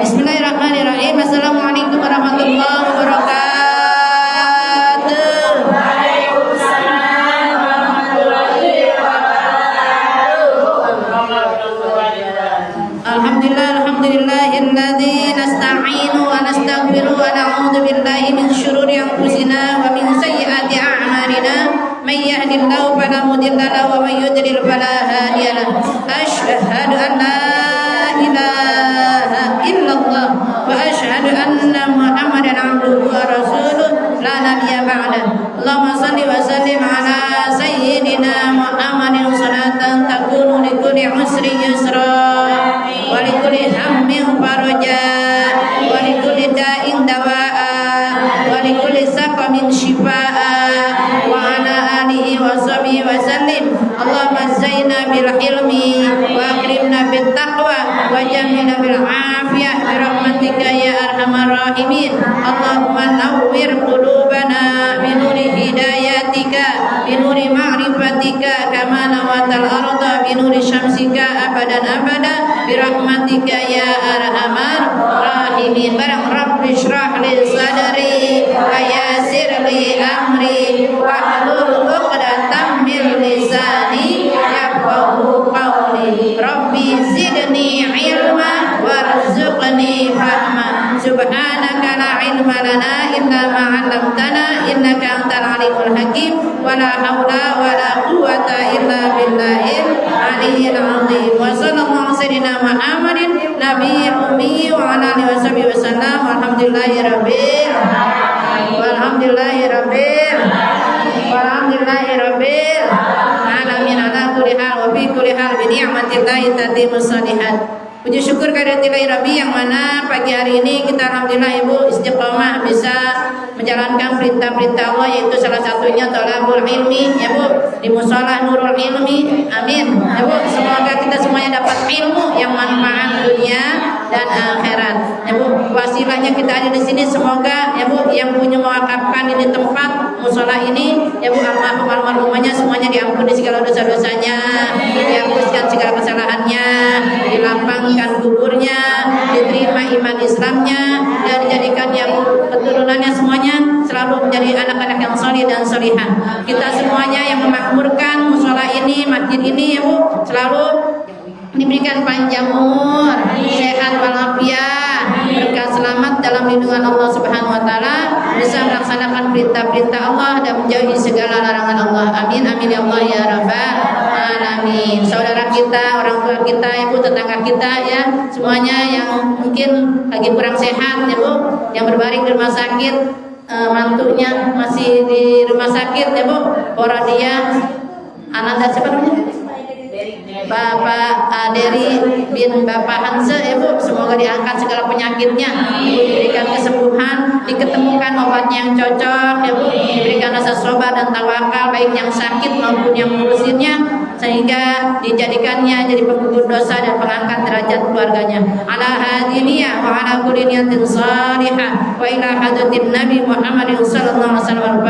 Bismillahirrahmanirrahim. Assalamualaikum warahmatullahi wabarakatuh. Waalaikumsalam warahmatullahi wabarakatuh. Alhamdulillahilladzi nasta'inu wa nastaghfiru wa na'udzu billahi min syururi anfusina wa min sayyiati a'malina. May yahdihillahu fala mudilla lahu wa may yudlil fala hadiya lahu. Asyhadu an la ilaha illallah wa asyhadu anna Muhammadan abduhu wa rasuluh la nabiyya ba'da. Allahumma shalli wa sallim ala sayyidina Muhammadin salatan takunu li kulli usri yusra wa li kulli hammin faraja wa li kulli da'in dawaa wa li kulli saqamin shifaa wa ala alihi wa sahbihi wa sallim. Allahumma zayyina bil ilmi wa akrimna bit taqwa wa jamilna bil afiyah bi rahmatika ya arhamar rahimin. Allahumma nawwir qulubana bi nuri hidayatika bi nuri ma'rifatika kama nawatal arda bi nuri syamsika abadan abada bi rahmatika ya arhamar rahimin. Barang rabbi shrah li sadri wa yassir li amri wa hlul 'uqdatam min lisani yafqahu qawli. Rabbi zidni ilma warzuqni fahma. Subhanaka la ilma lana illa ma 'allamtana innaka antal alimul hakim. Wa la haula wa la quwwata illa billahil aliyyil azim. Wa sallallahu sayyidina Muhammadin nabiyil ummi wa ala alihi washabihi wasallam. Walhamdulillahirabbil alamin ala kulli hal wa fi kulli hal bi ni'matillahi tatimmus shalihat. Puji syukur kehadirat Rabbi yang mana pagi hari ini kita alhamdulillah Ibu istiqomah bisa menjalankan perintah-perintah Allah, yaitu salah satunya thalabul ilmi ya Bu, di mushola Nurul Ilmi. Amin ya Bu, semoga kita semuanya dapat ilmu yang manfaat dunia dan akhirat ya Bu. Wasilahnya kita ada di sini, semoga ya Bu yang punya mewakafkan ini tempat mushola ini ya Bu, almarhumnya semuanya diampuni segala dosa-dosanya, dihapuskan segala kesalahannya, dilapangkan kuburnya, diterima iman Islamnya, dan dijadikan yang keturunannya semuanya selalu menjadi anak-anak yang soleh dan solihah. Kita semuanya yang memakmurkan musola ini, masjid ini ya Bu, selalu diberikan panjang umur, sehat walafiat, berkah selamat dalam lindungan Allah Subhanahu wa taala, bisa melaksanakan perintah-perintah Allah dan menjauhi segala larangan Allah. Amin amin ya Allah ya rabbal alamin. Saudara kita, orang tua kita, ibu, tetangga kita ya, semuanya yang mungkin lagi kurang sehat ya Bu, yang berbaring di rumah sakit, mantunya masih di rumah sakit ya Bu, Poradia Ananda siapa namanya? Bapak Aderi bin Bapak Hanse ya Bu, semoga diangkat segala penyakitnya, Ibu diberikan kesembuhan, diketemukan obatnya yang cocok ya Bu, diberikan rasa sabar dan tawakal baik yang sakit maupun yang ngurusinnya, sehingga dijadikannya jadi penggugur dosa dan pengangkat derajat keluarganya. Ala hadiniya wa ala kulli niyatin salihah wa ila hadratin Nabi Muhammadin sallallahu alaihi wasallam.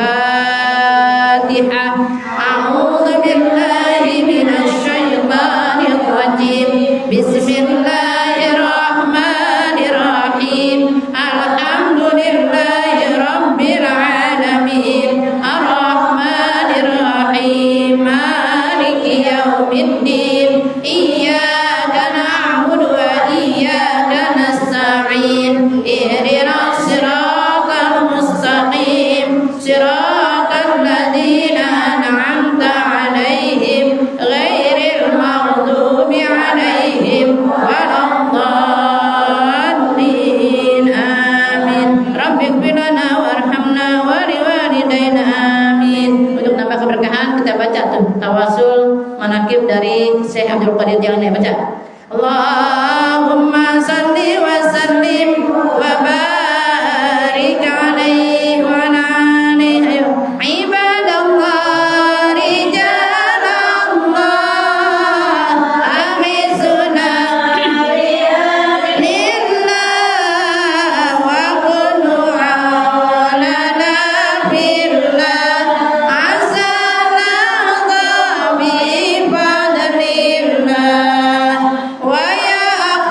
Al-Fatihah. A'udzu billahi minasy syaithanir rajim. Bismillahirrahmanirrahim. Alhamdulillahi rabbil alamin. Ar-Rahmanir Rahim. Maliki yaumiddin. Iyyaka na'budu wa iyyaka nasta'in. Ihdinas siratal mustaqim. Siratal ladzina an'amta 'alaihim ghairil maghdubi 'alaihim waladdallin. Amin. Rabbighfir lana warhamna wa liwalidayna. Amin. Untuk nambah keberkahan kita baca tuh tawasul manaqib dari Syekh Abdul Qadir. Jangan baca. Allahumma salli wa sallim wa barik alaihi wa ala alihi ibadallah rijalallah amisuna lillah wa kunu awlana billah asana dhabi fadlillah wa ya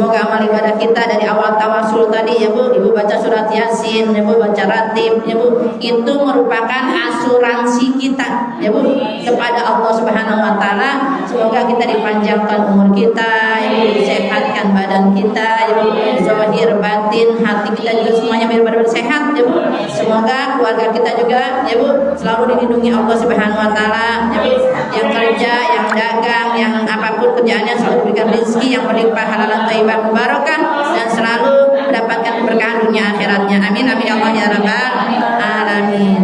Semoga amal ibadah kita dari awal tawasul tadi ya Bu, Ibu baca surat Yasin, ya Bu baca ratib, ya Bu, itu merupakan asuransi kita ya Bu kepada Allah Subhanahu wa taala. Semoga kita dipanjangkan umur kita, ya Bu, disehatkan badan kita, ya Bu, zahir batin hati kita juga semuanya benar-benar sehat ya Bu. Semoga keluarga kita juga ya Bu selalu dilindungi Allah Subhanahu wa taala ya Bu. Yang kerja, yang dagang, yang apapun kerjaannya selalu diberikan rezeki yang berlimpah halalan thayyibah mubarakah dan selalu mendapatkan keberkahan dunia akhiratnya. Amin amin ya Allah ya rabbal alamin.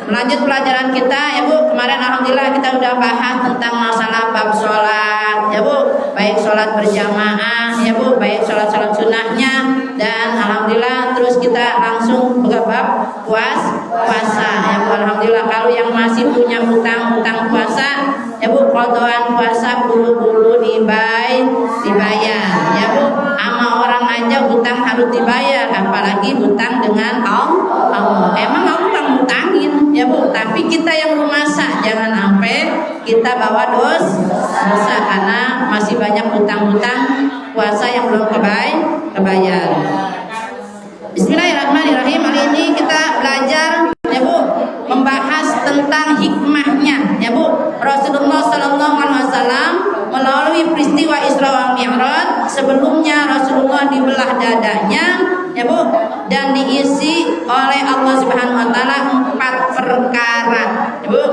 Lanjut pelajaran kita ya Bu. Kemarin alhamdulillah kita udah bahas tentang masalah bab sholat ya Bu, baik sholat berjamaah ya Bu, baik sholat sunnahnya, dan alhamdulillah terus kita langsung ke bab puasa ya Bu. Alhamdulillah kalau yang masih punya hutang puasa ya Bu, qadaan puasa buru-buru dibayar ya Bu. Sama orang aja hutang harus dibayar, apalagi hutang dengan Allah. Emang Allah hutangin ya Bu, tapi kita yang rumasa jangan sampai kita bawa dosa karena masih banyak hutang-hutang puasa yang belum kebayar. Bismillahirrahmanirrahim. Hari ini kita belajar ya Bu membahas tentang hikmahnya ya Bu. Rasulullah Sallallahu Alaihi Wasallam melalui peristiwa Isra wal Mi'raj, sebelumnya Rasulullah dibelah dadanya ya Bu, dan diisi oleh Allah Subhanahu wa taala 4 perkara ya Bu.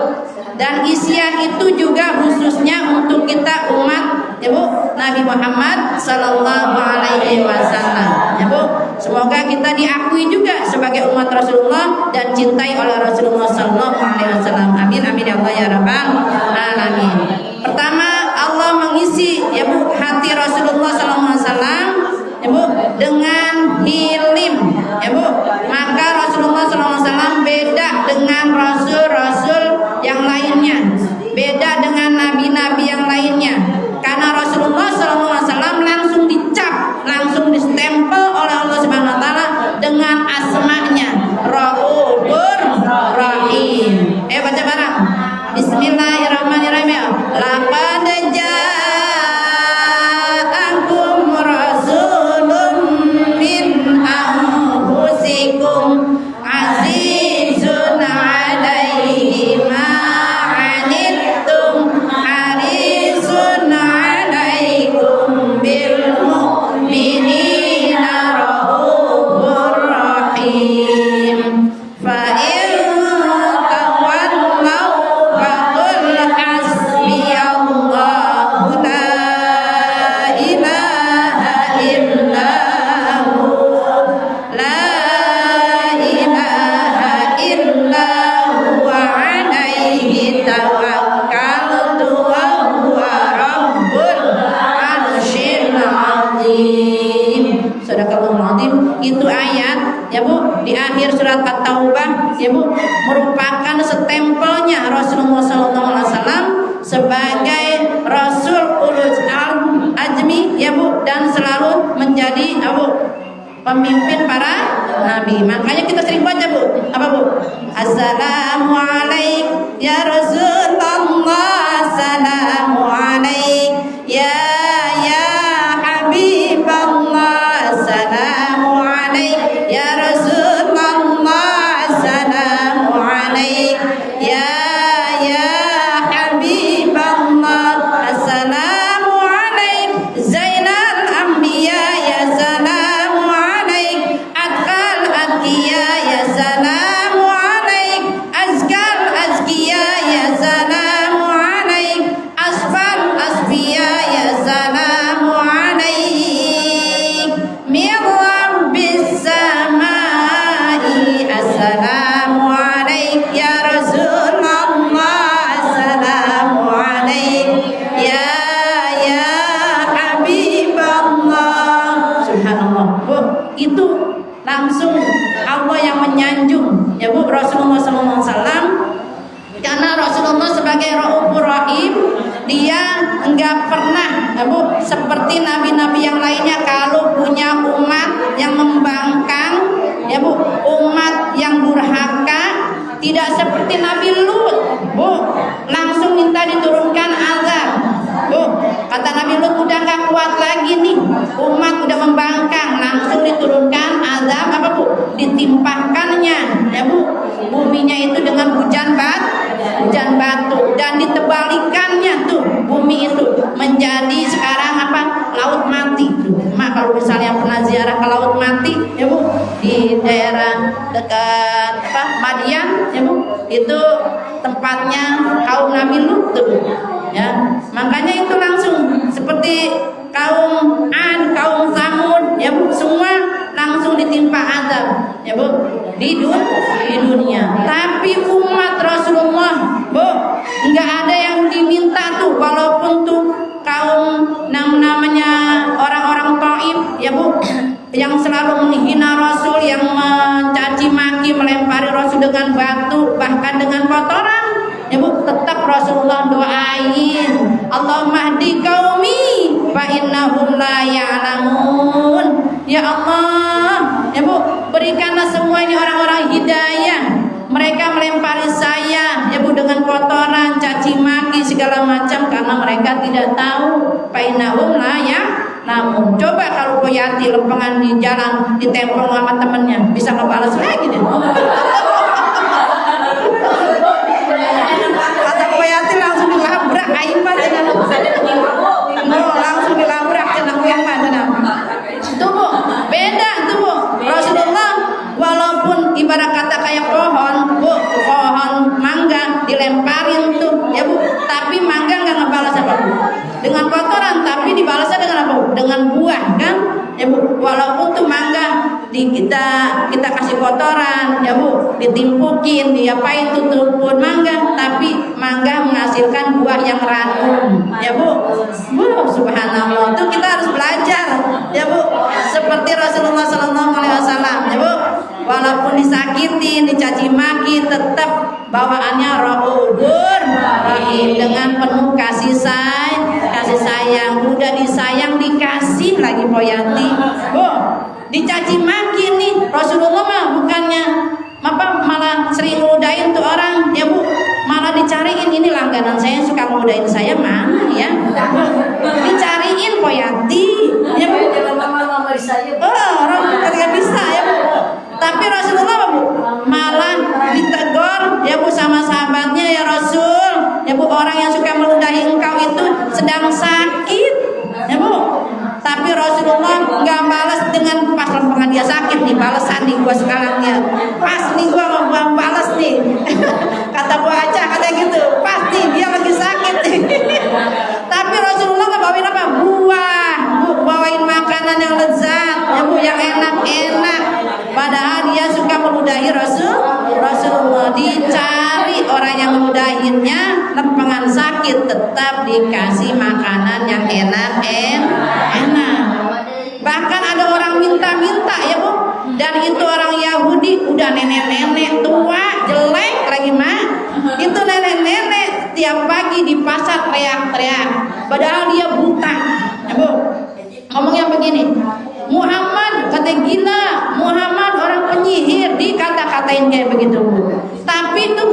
Dan isian itu juga khususnya untuk kita umat ya Bu Nabi Muhammad Sallallahu Alaihi Wasallam ya Bu. Semoga kita diakui juga sebagai umat Rasulullah dan cintai oleh Rasulullah Sallallahu Alaihi Wasallam. Amin amin ya Allah ya rabbal alamin. Pertama, Allah mengisi ya Bu hati Rasulullah Sallallahu Alaihi Wasallam ya Bu dengan hilim ya Bu. Maka Rasulullah Sallallahu Alaihi Wasallam beda dengan rasul-rasul yang lainnya, beda dengan nabi-nabi yang lainnya, karena Rasulullah SAW langsung dicap, langsung distempel oleh Allah Subhanahu wa taala dengan asma'nya Raufur Rahim. Baca bareng. Bismillahirrahmanirrahim. Laqad ja'akum rasulun min anfusikum azizun 'alaihi ma 'anittum harisun 'alaikum bil mu'minina raufur rahim. Fa in tawallaw faqul hasbiyallahu la ilaha illahu la ilaha illa huwa alaihi tawakkaltu wa huwa rabbul arsyil azim. Sadaqallahul azim. Itu ayat ya Bu di akhir surat At-Taubah ya Bu merupakan stempelnya Rasulullah SAW sebagai Rasul ulul azmi ya Bu, dan selalu menjadi ya Bu pemimpin para nabi. Makanya kita sering baca Bu, apa Bu? Assalamualaikum ya Rasulullah, assalamualaikum ya Habiballah, assalamualaikum ya Rasulullah, assalamualaikum ya Habiballah, assalamualaikum Zainal Anbiya ya assalamualaikum Atqal Atqiya ya assalamualaikum Azkal Azkiya ya assalamualaikum Asfal Asfiya ya assalamualaikum Min Rabbis Samai, assalamualaikum ya Rasulullah, assalamualaikum ya Habiballah. Subhanallah Bu, itu langsung Allah yang menyanjung ya Bu Rasulullah SAW, karena Rasulullah sebagai Raufur Rahim dia enggak pernah ya Bu seperti nabi-nabi yang lainnya kalau punya umat yang membangkang ya Bu, umat yang durhaka. Tidak seperti Nabi Lut Bu, langsung minta diturunkan azab Bu. Kata Nabi Lut, udah gak kuat lagi nih umat udah membangkang, langsung diturunkan azab apa Bu? Ditimpakannya ya Bu, buminya itu dengan hujan batu dan ditebalikannya tuh bumi itu menjadi sekarang apa? Laut mati. Mak kalau misalnya pernah ziarah ke Laut Mati ya Bu, di daerah dekat apa? Madian ya Bu, itu tempatnya kaum Nabi Lut tuh ya. Makanya itu langsung seperti kaum Ad, kaum Samud ya Bu, semua langsung ditimpa azab ya Bu di dunia. Tapi umat Rasulullah Bu, nggak ada yang diminta tuh, walaupun tuh kaum namanya orang-orang Taif ya Bu, yang selalu menghina Rasul, yang mencaci maki, melempari Rasul dengan batu, bahkan dengan kotoran ya Bu, tetap Rasulullah doain, Allahumma hdi qaumi fa innahum la ya'lamun. Ya Allah ya Bu, berikanlah semua ini orang-orang hidayah. Mereka melempari saya ya Bu dengan kotoran, caci maki segala macam karena mereka tidak tahu. Fa innahum la ya'lamun. Coba kalau Poyati lempengan di jalan ditempel sama temennya, bisa ngebalas lagi deh. Langsung dilabrak aing padahal. Langsung dilabrak cenah yang padahal. Tuh Bu, beda tuh Bu. Rasulullah walaupun ibarat kata kayak pohon, Bu, pohon mangga dilemparin tuh ya Bu, tapi mangga enggak ngebalas apa Bu? Dengan kotoran, tapi dibalasnya dengan apa Bu? Dengan buah kan? Ya Bu, walaupun tuh mangga kita kasih kotoran ya Bu, ditimpukin, diapain tuh pun mangga, tapi mangga menghasilkan buah yang ranum ya Bu. Subhanallah, itu kita harus belajar ya Bu, seperti Rasulullah SAW ya Bu, walaupun disakitin, dicaci maki, tetap bawaannya Rahufur Rahim, dengan penuh kasih sayang. Udah disayang dikasih lagi Poyati Bu, dicaci maki nih Rasulullah mah bukannya malah sering ngudain tuh orang ya Bu, malah dicariin, ini langganan saya suka ngudain saya mana ya Bu, dicariin Poyati ya Bu, orang nggak bisa ya Bu. Tapi Rasulullah Bu malah ditegur ya Bu sama sahabatnya, ya Rasul ya Bu, orang yang suka meludahi engkau itu sedang sakit ya Bu. Tapi Rasulullah nggak balas dengan pas lempengan dia sakit nih, balasan nih gua sekarang ya, pas nih gua mau balas nih. Kata Bu Aca kata gitu, pasti dia lagi sakit nih. Tapi Rasulullah nggak bawain apa? Buah Bu, bawain makanan yang lezat ya Bu, yang enak-enak. Padahal dia suka meludahi Rasulullah. Dicari orang yang meludahinnya, lempengan sakit, tetap dikasih makanan yang enak. Bahkan ada orang minta ya Bu, dan itu orang Yahudi, udah nenek-nenek tua jelek lagi mah, itu nenek-nenek tiap pagi di pasar teriak-teriak, padahal dia buta ya Bu. Ngomongnya begini, Muhammad kata gila, Muhammad orang penyihir, dikata-katain kayak begitu Bu. Tapi itu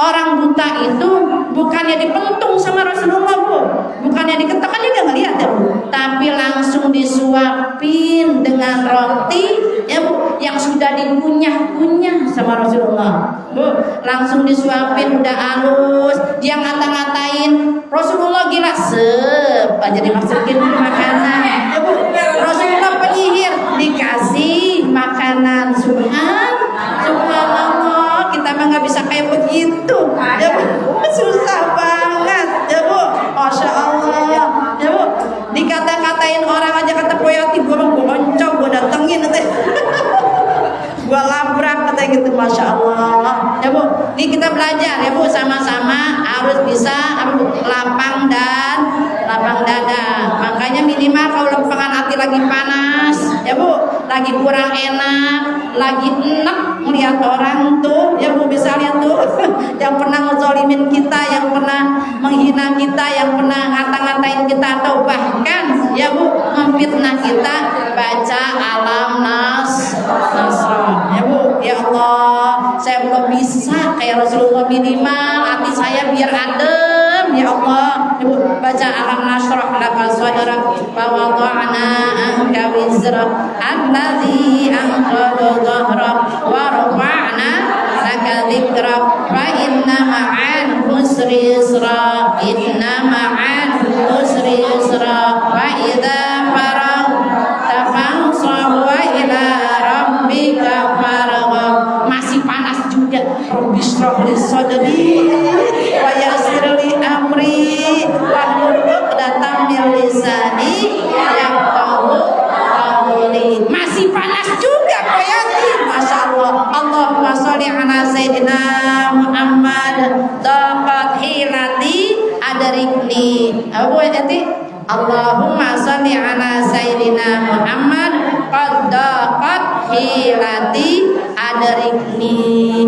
orang buta itu bukannya dipentung sama Rasulullah Bu, bukannya diketok, kan dia nggak ngeliat ya Bu, tapi langsung disuapin dengan roti ya Bu, yang sudah dikunyah-kunyah sama Rasulullah Bu, langsung disuapin udah halus. Dia ngata-ngatain Rasulullah gila, aja dimasukin makanan ya Bu. Rasulullah penyihir, dikasih makanan. Subhanallah, kita mah nggak bisa kayak begitu ya Bu, susah banget ya Bu. Masya Allah ya Bu, dikata-katain orang aja kata Poyati, gue boncok, gue datengin gue labrak kata gitu. Masya Allah ya Bu, ini kita belajar ya Bu, sama-sama harus bisa lapang dada. Makanya minimal kalau lempengan hati lagi panas ya Bu, lagi kurang enak, lagi enak melihat orang tuh ya Bu, bisa lihat tuh yang pernah ngezolimin kita, yang pernah menghina kita, yang pernah ngata-ngatain kita, atau bahkan ya Bu memfitnah kita, baca alam nasrah ya Bu. Ya Allah, saya belum bisa kayak Rasulullah, minimal hati saya biar adem ya Allah. Ibu baca alam nashrah laka sadrak wa wada'na anka wizrak alladzi anqadha dhahrak wa rafa'na laka dzikrak fa inna ma'al usri yusra inna ma'al usri yusra wa idza faragta fansab wa ila rabbika farghab. Masih panas juga. Rabbi shrah li sadri wa yassir li amri wahlul 'uqdatam min lisani yafqahu qawli. Masih panas juga Pak Yati. Masya Allah. Allahumma sholli ala sayyidina Muhammad daqat hilati adrikni. Abu Yati, Allahumma sholli ala sayyidina Muhammad qad daqat hilati adrikni.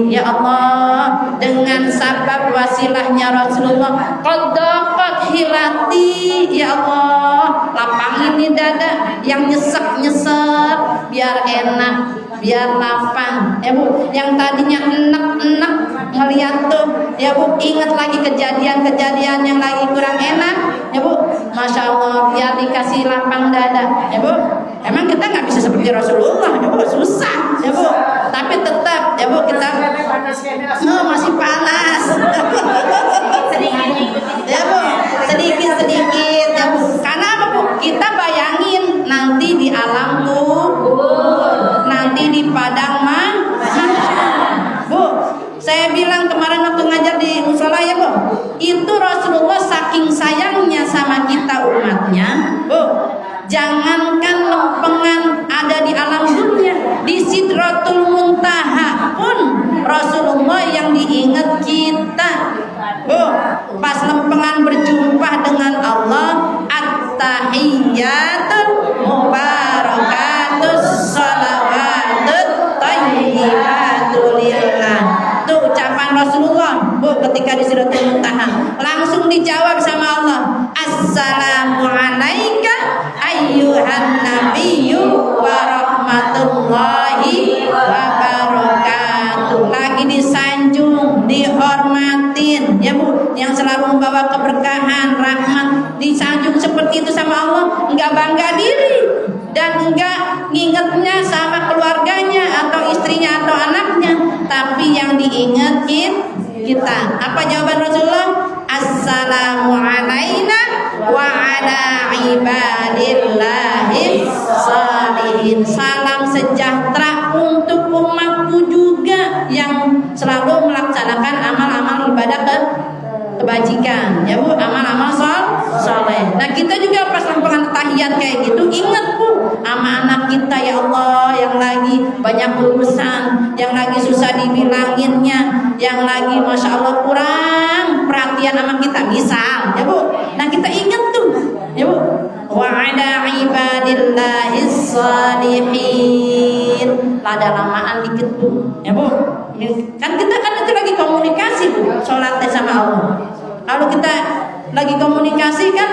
Ya Allah, dengan sabab wasilahnya Rasulullah qad daqat hilati, ya Allah, lapangin nih dada yang nyesek-nyesek biar enak, biar lapang ya Bu. Yang tadinya enak-enak ngeliat tuh ya Bu, ingat lagi kejadian-kejadian yang lagi kurang enak ya Bu. Masya Allah, biar dikasih lapang dada ya Bu. Emang kita nggak bisa seperti Rasulullah ya Bu, susah ya Bu, tapi tetap ya Bu kita masih panas ya Bu, sedikit-sedikit ya Bu. Karena apa Bu? Kita bayangin nanti di alam kubur, nanti di padang mahsyar Bu. Saya bilang kemarin waktu ngajar di musola ya Bu, itu Rasulullah saking sayangnya sama kita umatnya Bu, jangankan lempengan ada di alam dunia, di Sidratul Muntaha pun Rasulullah yang diingat kita Bu. Pas lempengan berjumpa dengan Allah, at-tahiyyatul mubarakatus shalawatut thayyibatul lillah. Itu ucapan Rasulullah Bu ketika di Sidratul Muntaha. Langsung dijawab sama Allah, assalamu alaika ayyuhan nabiyyu wa rahmatullahi wa barakatuh. Lagi disanjung, dihormatin ya Bu, yang selalu membawa keberkahan, rahmat, disanjung seperti itu sama Allah. Enggak bangga diri dan enggak ngingetnya sama keluarganya atau istrinya atau anaknya, tapi yang diingetin kita. Apa jawaban Rasulullah? Assalamu alaina wa ala ibadillahis sholihin. Salam sejahtera untuk umatku juga yang selalu melaksanakan amal-amal ibadah kebajikan ya Bu, amal-amal soleh. Nah kita juga pas lempengan tahiyat kayak gitu, ingat Bu sama anak kita ya Allah yang lagi banyak urusan, yang lagi susah dibilanginnya, yang lagi Masya Allah kurang perhatian sama kita misal ya Bu. Nah kita ingat tuh ya Bu, wa ala ibadillahis sholihin. Lada lamaan dikit Bu ya Bu, kan kita kan itu lagi komunikasi Bu, sholatnya sama Allah. Kalau kita lagi komunikasi kan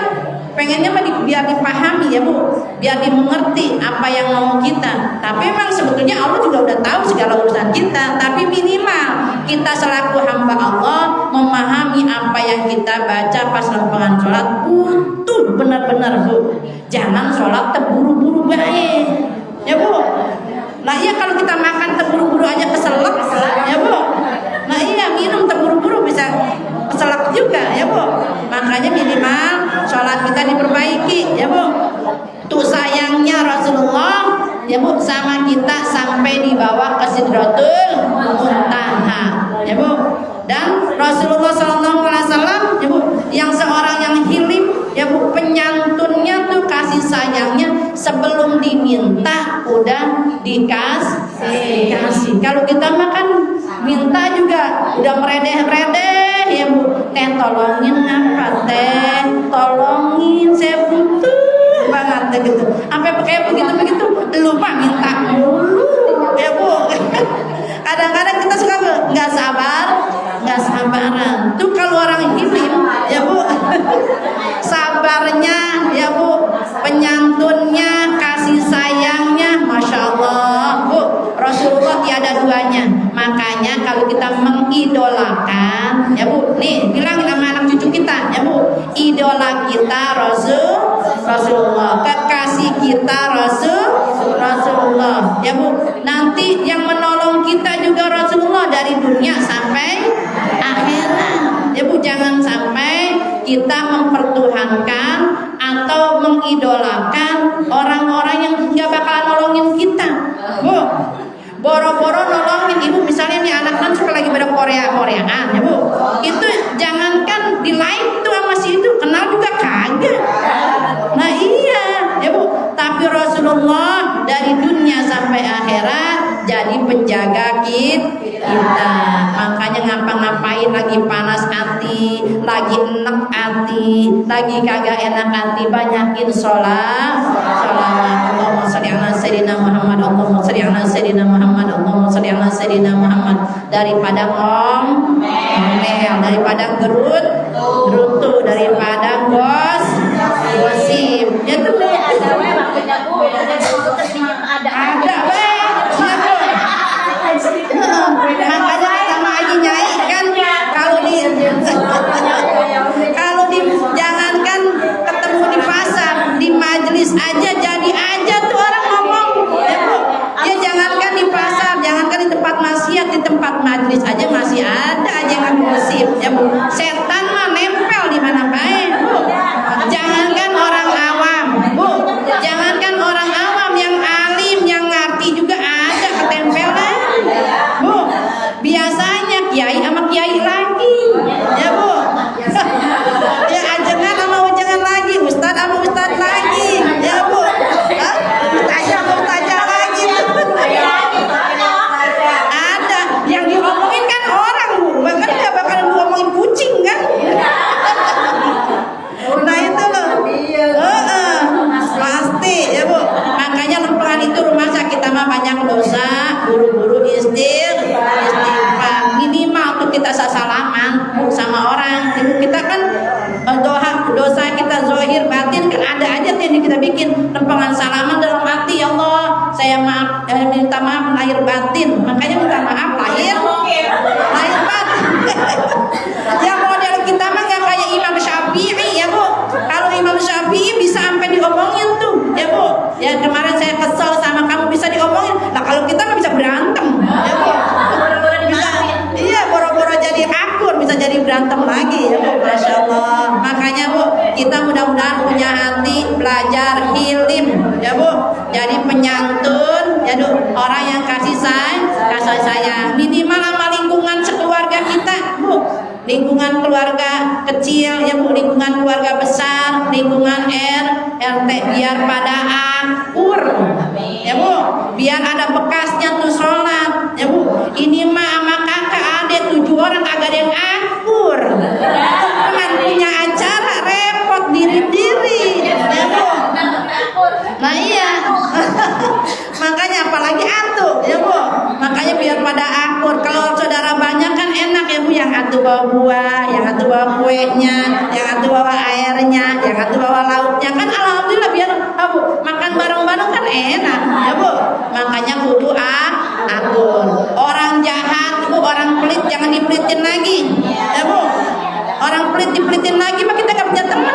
pengennya biar dipahami ya Bu, biar dimengerti apa yang mau kita. Tapi memang sebetulnya Allah juga udah tahu segala urusan kita, tapi minimal kita selaku hamba Allah memahami apa yang kita baca pas lempengan sholat butuh benar-benar Bu. Jangan sholat terburu-buru baik ya Bu. Nah iya, kalau kita makan terburu-buru aja keselak ya Bu. Nah iya, minum terburu-buru bisa keselak juga ya Bu. Makanya minimal sholat kita diperbaiki ya Bu. Tuh sayangnya Rasulullah ya Bu sama kita sampai dibawa ke Sidratul Muntaha ya Bu. Dan Rasulullah SAW ya Bu, yang seorang yang hilim ya Bu, penyantunnya tuh kasih sayangnya sebelum diminta udah dikasih. Kalau kita makan minta juga udah meredeh-meredeh ya Bu, teh tolongin apa teh, tolongin saya butuh banget gitu. Sampai kayak begitu-begitu lupa minta mulu ya Bu. Kadang-kadang kita suka nggak sabaran. Tuh kalau orang hilim ya Bu, sabarnya ya Bu, penyantunnya, kasih sayangnya, Masya Allah Bu. Rasulullah tiada duanya. Makanya kalau kita mengidolakan, ya Bu, nih bilangin sama anak cucu kita, ya Bu, idola kita Rasulullah, kekasih kita Rasulullah, ya Bu. Nanti yang menolong kita juga Rasulullah dari dunia sampai akhirat, ya Bu. Jangan sampai kita mempertuhankan atau mengidolakan orang-orang yang nggak bakalan nolongin kita, Bu. Boro-boro nolongin ibu, misalnya nih anak kan suka lagi pada Koreaan, ya Bu. Itu jangankan di like tuh sama si itu, kenal juga kagak. Nah iya, ya Bu. Tapi Rasulullah dari dunia sampai akhirat jadi penjaga kita. Makanya ngapa-ngapain lagi panas hati, lagi enak hati, lagi kagak enak hati, banyakin sholawat. Allahumma sholli ala sayyidina Muhammad, Allahumma sholli ala sayyidina Muhammad, Allahumma sholli ala sayyidina Muhammad. Daripada ngomel, daripada gerutu, daripada gosip. Ya tuh ada makanya sama Haji Nyai kan kalau di jangankan ketemu di pasar, di majelis aja jadi aja tuh orang ngomong, ya jangankan di pasar, jangankan di tempat maksiat, di tempat majelis aja masih ada aja yang gosip, ya Bu. Setan mah nempel di mana baik, Bu. Jangankan orang awam, Bu, jangankan orang awam, yang alim, yang ngerti juga ada ketempelan, Bu. Biasanya kiai sama kiai lagi, ya Bu. Ya ajengan sama ujangan lagi, ustad sama ustad lagi, ya Bu. Ustazah sama ustazah lagi. Ada yang diomongin kan orang, Bu, bahkan nggak bakal ngomongin kucing kan. Nah itu loh, pasti ya Bu. Makanya lempengan itu rumah sakit sama banyak dosa, buru-buru istighfar. Minimal tuh kita salaman sama orang. Ibu kita kan dosa kita zahir batin kan ada aja tuh yang kita bikin. Lempengan salaman dalam hati, ya Allah saya minta maaf lahir batin. Makanya minta maaf lahir batin. Yang model kita mah nggak kayak Imam Syafi'i, ya Bu. Kalau Imam Syafi'i bisa sampai diomongin tuh, ya Bu. Ya kemarin saya kesel sama kamu bisa diomongin. Nah kalau kita nggak bisa berantem, ya Bu. Bisa, iya boro-boro jadi akur, bisa jadi berantem lagi, ya Bu. Masya Allah. Makanya Bu, kita mudah-mudahan punya hati belajar hilim, ya Bu. Jadi penyantun, ya Bu. Orang yang kasih sayang. Minimal sama lingkungan sekeluarga kita, Bu. Lingkungan keluarga kecil, ya Bu, lingkungan keluarga besar, lingkungan RT, biar pada akur, ya Bu, biar ada bekasnya tuh sholat, ya Bu. Ini mah sama kakak adik 7 orang agak ada yang akur, cuman punya acara repot diri-diri, ya Bu. Nah iya. Makanya apalagi atuh, ya Bu. Makanya biar pada akur. Kalau saudara banyak kan enak, ya Bu, yang atuh bawa buah, yang atuh bawa kuenya, yang atuh bawa airnya, yang atuh bawa lauknya. Kan alhamdulillah biar Bu, makan bareng-bareng kan enak, ya Bu. Makanya kudu akur. Orang jahat, Bu, orang pelit jangan dipelitin lagi, ya Bu. Orang pelit dipelitin lagi mah kita gak punya teman,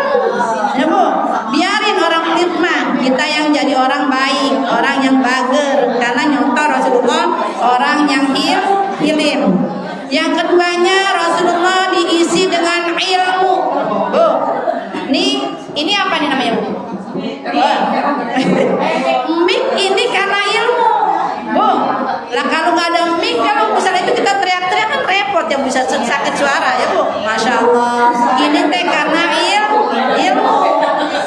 ya Bu. Biarin orang pelit mah, kita yang jadi orang baik, orang yang bager, karena nyontoh Rasulullah orang yang hilim. Yang keduanya Rasulullah diisi dengan ilmu, Bu. Ini apa nih namanya, Bu? Mik ini karena ilmu, Bu. Lah kalau nggak ada mik, kalau misalnya itu kita teriak-teriak kan repot, ya bisa sakit suara, ya Bu. Masya Allah. Ini teh karena ilmu.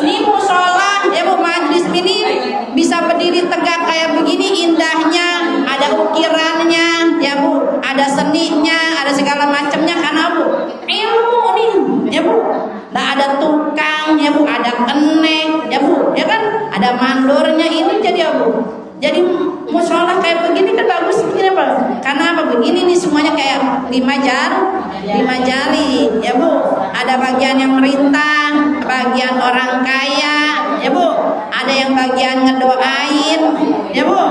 Ini musola, ya Bu, majlis ini bisa berdiri tegak kayak begini indahnya, ada ukirannya, ya Bu, ada seninya, ada segala macamnya karena Bu ilmu nih, ya Bu. Nah ada tukang, ya Bu, ada kenek, ya Bu, ya kan, ada mandornya ini jadi, ya Bu. Jadi musola kayak begini kan bagus, begini apa? Karena apa? Begini nih semuanya kayak 5 jari, ya Bu. Ada bagian yang merintah, bagian orang kaya, ya Bu. Ada yang bagian ngedoain, ya Bu.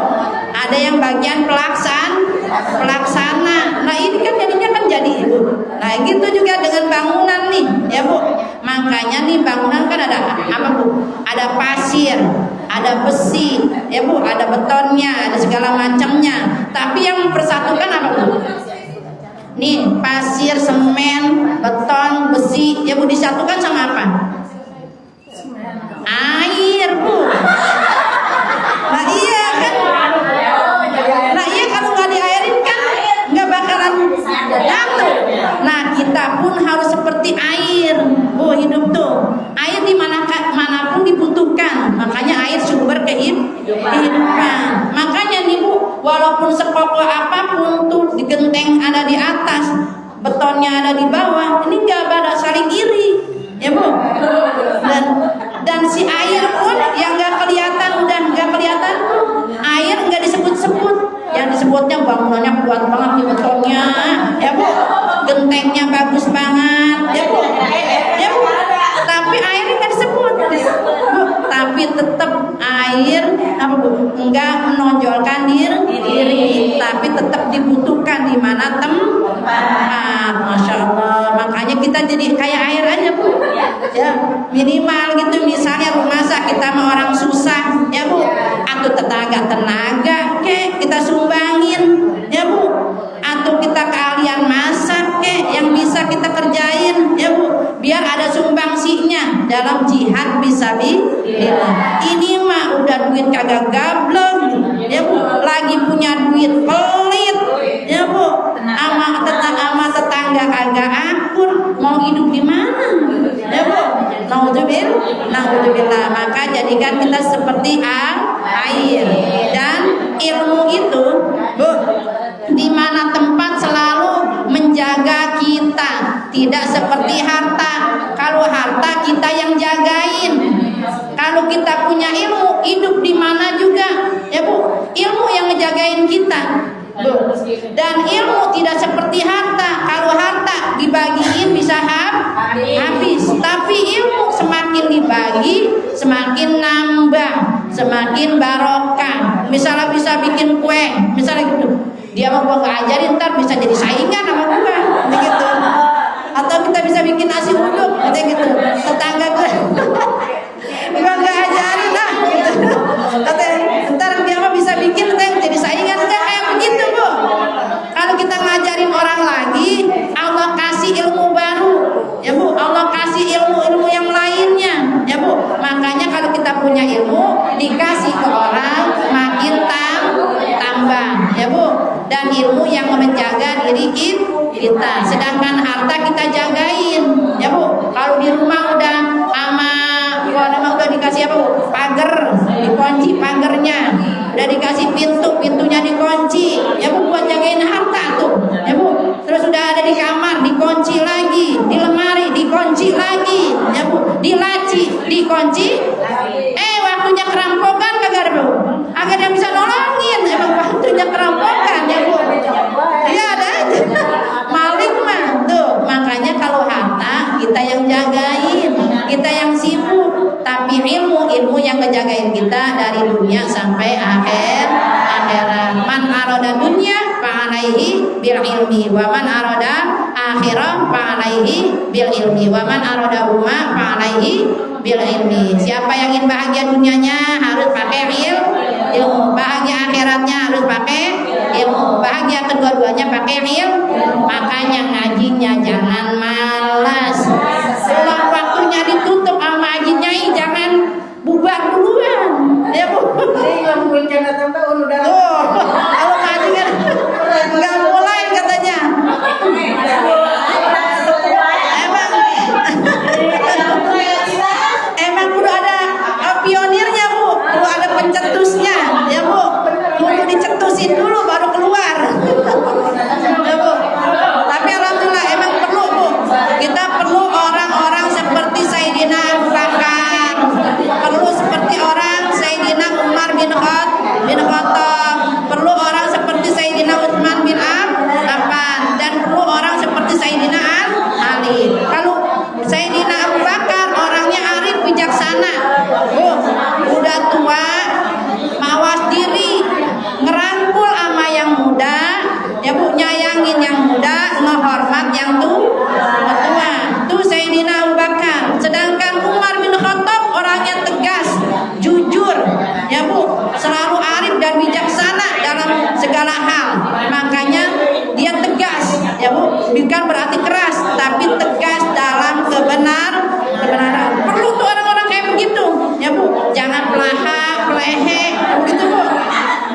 Ada yang bagian pelaksana. Nah ini gitu juga dengan bangunan nih, ya Bu. Makanya nih bangunan kan ada apa Bu? Ada pasir, ada besi, ya Bu, ada betonnya, ada segala macamnya. Tapi yang mempersatukan apa Bu? Nih pasir, semen, beton, besi, ya Bu, disatukan sama apa? Air Bu. Nah iya kan? Nah iya, kalau nggak diairin kan nggak bakalan nyatu. Nah kita pun harus seperti air Bu, hidup tuh. Air di manapun dibutuhkan. Makanya air sumber kehidupan. Makanya nih Bu, walaupun sekokoh apapun tuh di genteng ada di atas, betonnya ada di bawah, ini nggak pada saling iri, ya Bu. Dan si air pun yang nggak kelihatan, udah nggak kelihatan, air nggak disebut-sebut. Yang disebutnya bangunannya kuat banget di betonnya, ya Bu. Gentengnya bagus banget, ya Bu. Ya Bu. Tapi airnya nggak disebut, Bu. Tapi tetap air apa Bu? Nggak menonjolkan diri, tapi tetap dibutuhkan di mana tempat. Masya Allah. Makanya kita jadi kayak air aja Bu. Ya minimal gitu. Misalnya rumah kita sama orang susah, ya Bu. Atau tenaga kita sumbangin, ya Bu. Atau kita keahlian masak yang bisa kita kerjain, ya Bu. Biar ada sumbangsinya dalam jihad fisabilillah. Ini mah udah duit kagak gableng, ya Bu. Lagi punya duit pelit, ya Bu. Ama tetangga kagak akur, mau hidup di mana, ya Bu. Naudzubillah. Maka jadikan kita seperti air. Dan ilmu itu Bu, di mana tempat selalu menjaga kita, tidak seperti harta. Kalau harta kita yang jagain. Kalau kita punya ilmu, hidup di mana juga, ya Bu, ilmu yang ngejagain kita, Bu. Dan ilmu tidak seperti harta. Kalau harta dibagiin bisa habis, tapi ilmu semakin dibagi semakin nambah, semakin barokah. Misalnya bisa bikin kue, misalnya gitu, dia mau gua nggak ajarin, ntar bisa jadi saingan sama gua, begitu. Atau kita bisa bikin nasi uduk, gitu. Tetangga gue gua nggak ajarin lah, gitu. Ntar dia mah bisa bikin, jadi saingan, nggak kayak begitu Bu. Kalau kita ngajarin orang lagi, Allah kasih ilmu baru, ya Bu. Allah kasih ilmu yang lainnya, ya Bu. Makanya kalau kita punya ilmu dikasih ke orang makin tambah, ya Bu. Dan ilmu yang menjaga diri kita. Sedangkan harta kita jagain, ya Bu. Kalau di rumah udah udah dikasih apa Bu? Pagar, dikunci pagarnya. Udah dikasih pintunya dikunci, ya Bu, buat jagain harta tuh, ya Bu. Terus udah ada di kamar, dikunci lagi, di lemari dikunci lagi, ya Bu, di laci dikunci. Waktunya kerampokan kagak ada Bu. Agak ada yang bisa nolongin, emang waktunya kerampokan, ya Bu. Iya ada aja. Maling mah tuh. Makanya kalau harta kita yang jagain, kita yang sibuk. Tapi ilmu yang ngejagain kita dari dunia sampai akhirat. Man arada dunya fa'alaihi bil ilmi, wa man arada akhirah fa'alaihi bil ilmi, wa man arada huma fa'alaihi bil ilmi. Siapa yang ingin bahagia dunianya harus pakai ilmu, bahagia akhiratnya harus pakai ilmu, bahagia kedua-duanya pakai ilmu. Makanya ngajinya jangan malas. Setelah waktunya ditutup sama Haji Nyai, jangan bubar duluan, ya Bu. Kalau ngaji kan nggak mulai katanya. Emang perlu ada pionirnya Bu, perlu ada pencetusnya, ya Bu. Perlu dicetusin dulu baru keluar, ya Bu. Tapi alhamdulillah emang perlu Bu. Kita perlu orang-orang seperti Sayyidina Abu Bakar, perlu seperti orang Sayyidina Umar bin Khattab, perlu orang seperti Sayyidina Utsman bin Affan, dan perlu orang seperti Sayyidina Ali. Kalau Sayyidina Abu Bakar orangnya arif bijaksana, Bu, udah tua, mawas diri, ngerangkul sama yang muda, ya Bu, nyayangin yang muda, ngehormat yang selalu arif dan bijaksana dalam segala hal. Makanya dia tegas, ya Bu, bukan berarti keras, tapi tegas dalam kebenaran. Perlu tuh orang-orang kayak begitu, ya Bu. Jangan pelahap, pelehe, gitu Bu.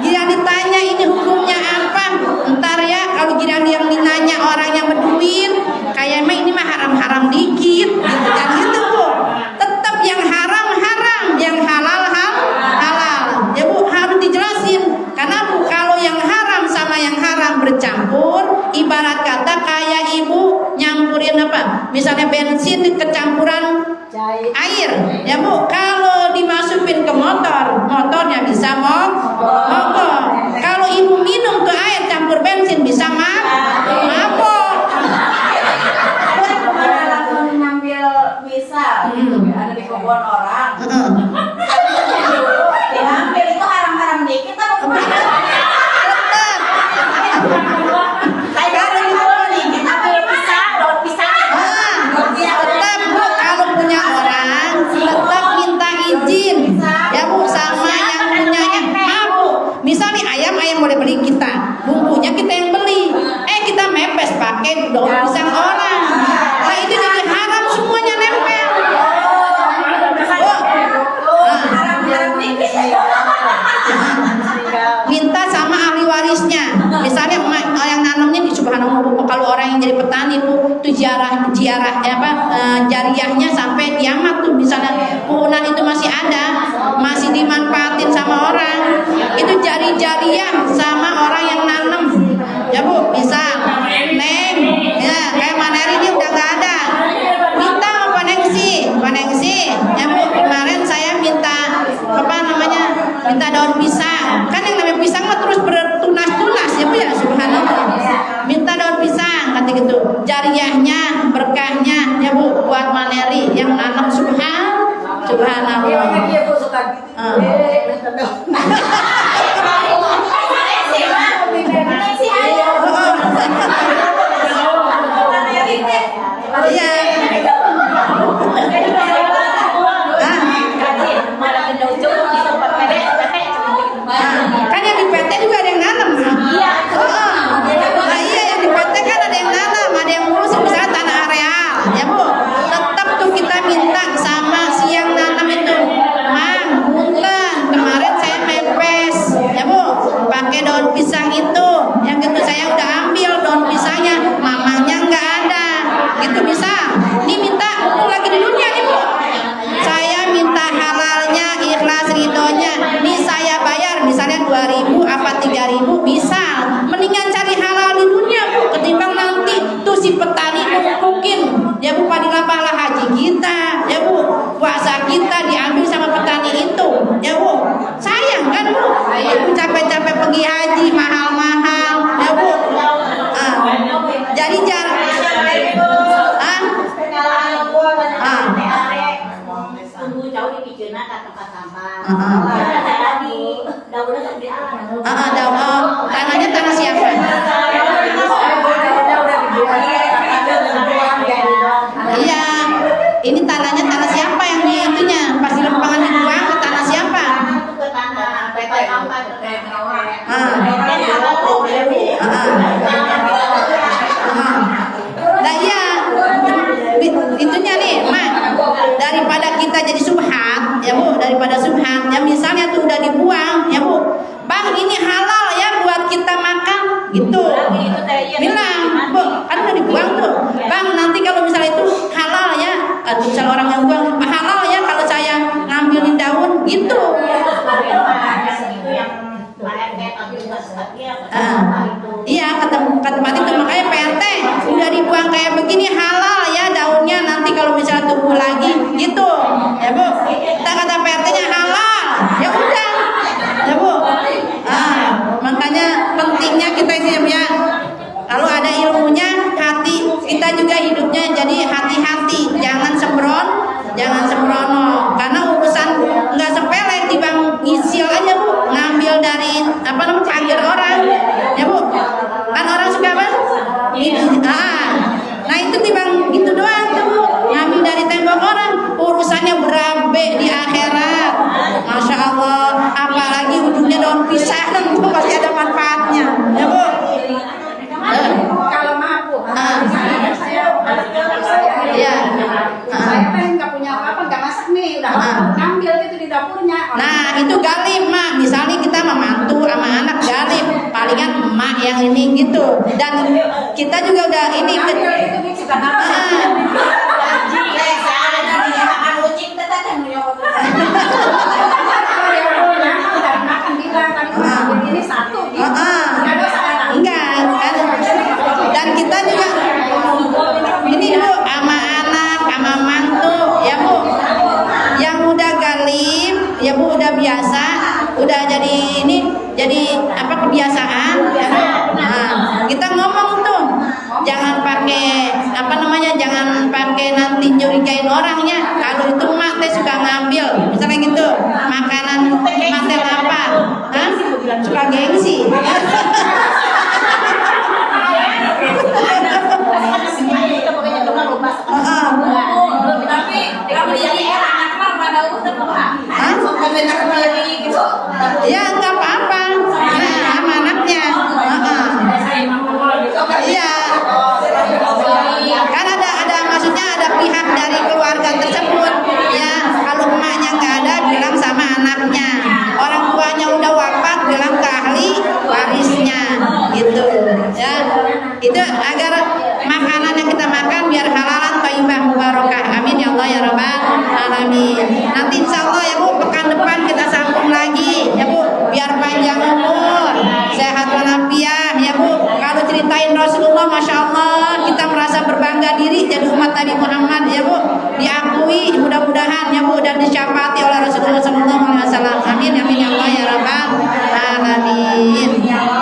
Dia ditanya ini hukumnya apa, ntar ya kalau giliran yang ditanya orang yang berduit, kayak emang ini mah haram-haram dikit, gitu kan gitu Bu. Tetap yang haram haram, yang halal halal, ya Bu, harus dijelasin. Karena Bu, kalau yang haram sama yang haram bercampur, ibarat kata kayak ibu nyampurin apa, misalnya bensin kecampuran air, ya Bu. Kalau dimasukin ke motornya bisa mogok. Kalau ibu minum tuh air campur bensin bisa mabok. Ngambil misal ada di kebun orang, diambil itu haram-haram dikit atau Tetap Bu, kalau punya orang tetap minta izin, ya Bu, sama yang punyanya. Bu, misalnya ayam boleh beli kita, bumbunya kita yang beli, kita mepes pakai daun pisang orang, nah itu jadi haram semuanya nempel. Minta sama ahli warisnya, misalnya yang nanamnya di subhanallah. Kalau orang yang jadi petani Bu, itu jariahnya sampai kiamat tuh, misalnya puhunan itu masih ada, masih dimanfaatin sama orang, itu jariah sama orang yang nanam, ya Bu. Bisa Neng, ya kayak Maneri ini udah nggak ada, minta sama Panengsi, ya Bu. Kemarin saya minta minta daun pisang, kan yang namanya pisang mah terus bertunas-tunas, ya Bu ya, subhanallah. Minta daun pisang, kata gitu, jariahnya, berkahnya, ya Bu, buat Maneri yang nanam, subhanallah. Iya. Kan yang di PT juga ada yang nanam. Iya. Nah iya, yang di PT kan ada yang nanam, ada yang ngurus misalnya tanah areal, ya Bu. Tetap tuh kita minta sama si yang nanam itu, Mang, punten, kemarin saya mepes, ya Bu, pakai daun pisang itu, yang gitu saya udah ambil daun pisangnya, mamanya nggak ada, gitu bisa. Ini minta mumpung lagi di dunia nih Bu, saya minta halalnya, ikhlas ridhonya, nih saya bayar misalnya 2.000 apa 3.000, bisa. Mendingan cari halal di dunia Bu, ketimbang nanti tuh si petani mungkin, ya Bu, padilah pahala haji kita, ya Bu, puasa kita diambil sama petani itu, ya Bu. Sayang kan Bu, capek-capek pergi haji mahal-mahal, ya Bu. Jadi tanahnya tanah siapa? Iya, ini tanahnya tanah siapa yang di itunya? Pas di lempangan dibuang ke tanah siapa? Nah iya, itunya nih, Mak. Daripada kita jadi subhat, ya Bu, daripada subhat, ya misalnya tuh udah dibuang, ya Bu, Bang ini halal ya buat kita makan, gitu. Bilang, Bu, kan udah dibuang tuh, Bang nanti kalau misalnya itu halal ya, kan misalnya orang yang buang, halal ya kalau saya ngambilin daun, gitu. Iya, kata tempat itu, makanya PRT udah dibuang kayak begini halal ya daunnya, nanti kalau misalnya tumbuh lagi gitu, ya Bu. Kita kata PRT-nya halal, ya udah, ya Bu. Makanya pentingnya kita ya, kalau ada ilmunya, hati kita juga hidupnya jadi hati-hati, jangan sembrono, karena urusan nggak sepele, dibang ngisil aja Bu, ngambil dari pagar orang, ya Bu, kan orang suka apa? Nah itu dibang gitu doang tuh Bu, ngambil dari tembok orang, urusannya berabe di akhirat, masya Allah. Apalagi udah ini itu bisa kan ini satu enggak kan, dan kita juga ini Bu sama anak sama mantu ya Bu, yang udah galim ya Bu, udah biasa, udah jadi ini, jadi apa, kebiasaan ya Bu. Nah, kita ngomong tuh jangan pakai apa namanya, jangan pakai nanti nyurigain orangnya. Kalau itu mak teh suka ngambil misalnya gitu makanan mak teh lapar, hah? Suka gengsi. tapi kalau jadi anak mah pada Ya nggak apa-apa, sama anaknya. Iya, kan ada maksudnya ada pihak dari keluarga tersebut. Ya kalau emaknya nggak ada, bilang sama anaknya. Orang tuanya udah wafat, bilang ke ahli warisnya, gitu. Ya, itu agar makanan yang kita makan biar halalan thayyibah mubarakah. Amin ya Allah ya rabbal alamin. Nanti insya Allah ya Bu, pekan depan kita sambung lagi ya Bu, biar panjang umur, sehat walafiat ya Bu. Kalau ceritain Rasulullah, masya Allah, kita merasa berbangga diri jadi umat Nabi Muhammad ya Bu, diakui mudah-mudahan ya Bu, dan disyafaati oleh Rasulullah SAW. Amin amin ya Allah ya rabbal alamin.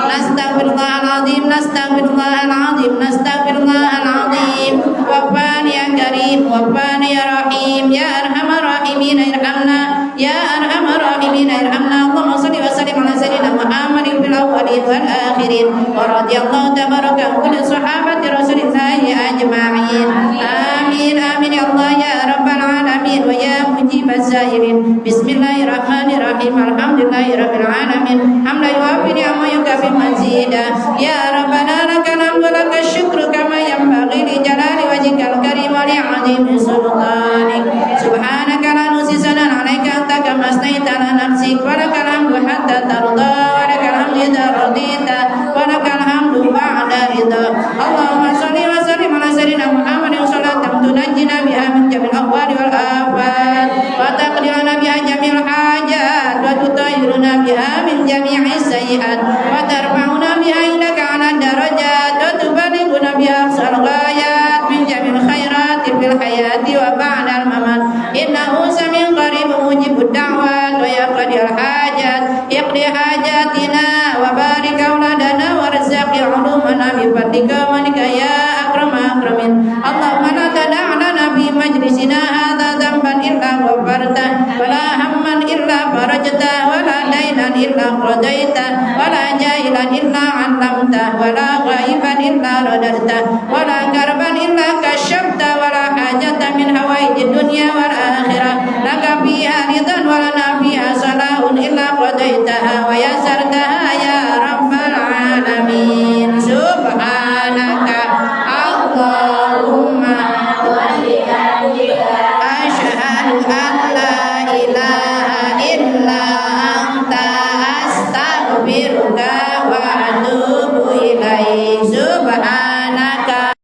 Nastaghfirullahaladzim, nastaghfirullahaladzim, nastaghfirullahaladzim. Waffani ya karim, waffani ya rahim, ya arhamar rahimin irhamna, ya arhamar rahimin irhamna. Allahumma shalli wa sallim ala sayyidina Muhammadin fil awwalin wal akhirin, wa radiyallahu tabaraka an sahabati rasulillahi ajma'in. Amin amin ya Allah ya rabbal alamin wa ya mujibaz zairin. Bismillahirrahmanirrahim. Alhamdulillahirabbil alamin. Hamdan yuwafi ni'ama yukafi mazida. Ya rabbana lakal hamdu lakal syukru kama yanbaghi li jalali wajhikal karim wa li 'azimi sultanik. Subhanaka la nuhsi sanan 'alaika anta kama asnaita 'ala nafsik, wa lakal hamdu hatta tarda, wa lakal hamdu idza radita, wa lakal hamdu ba'da ridha. Allahumma shalli wa sallim ala sayyidina Muhammadin salatan tunajjina biha min jamil ahwali wal afat, wa taqdi lana biha jamil hajat, wa tutahhiruna biha min jami'is sayyi'at, wa tarfa'una biha indaka 'ala darajat, wa tuballighuna biha aqsal ghayat min jamil khairati fil hayati wa ba'dal mamat. Innahu sami'un qaribun mujibud da'wat wa yaqdil hajat. Iqdi hajatina wa barik auladana warzaqi ulumana bi fadlika wa manika ya akrama akramin. Allahumma la tada' lana fi majlisina hadza dhanban illa ghafarta, wa la hamman illa farajta, wa la daynan illa qadaita, wa la jahilan illa 'allamta, wa la ghaiban illa radadta, wa la karban illa kasyafta, wa la hajatan min hawaijid dunya wal akhirah laka fiha ridhan wa lana fiha salahun illa qadaitaha wa yasartaha ya rabbal alamin. Subhanaka Allahumma asyhadu an la ilaha illa anta astaghfiruka wa atubu ilaik. Subhanaka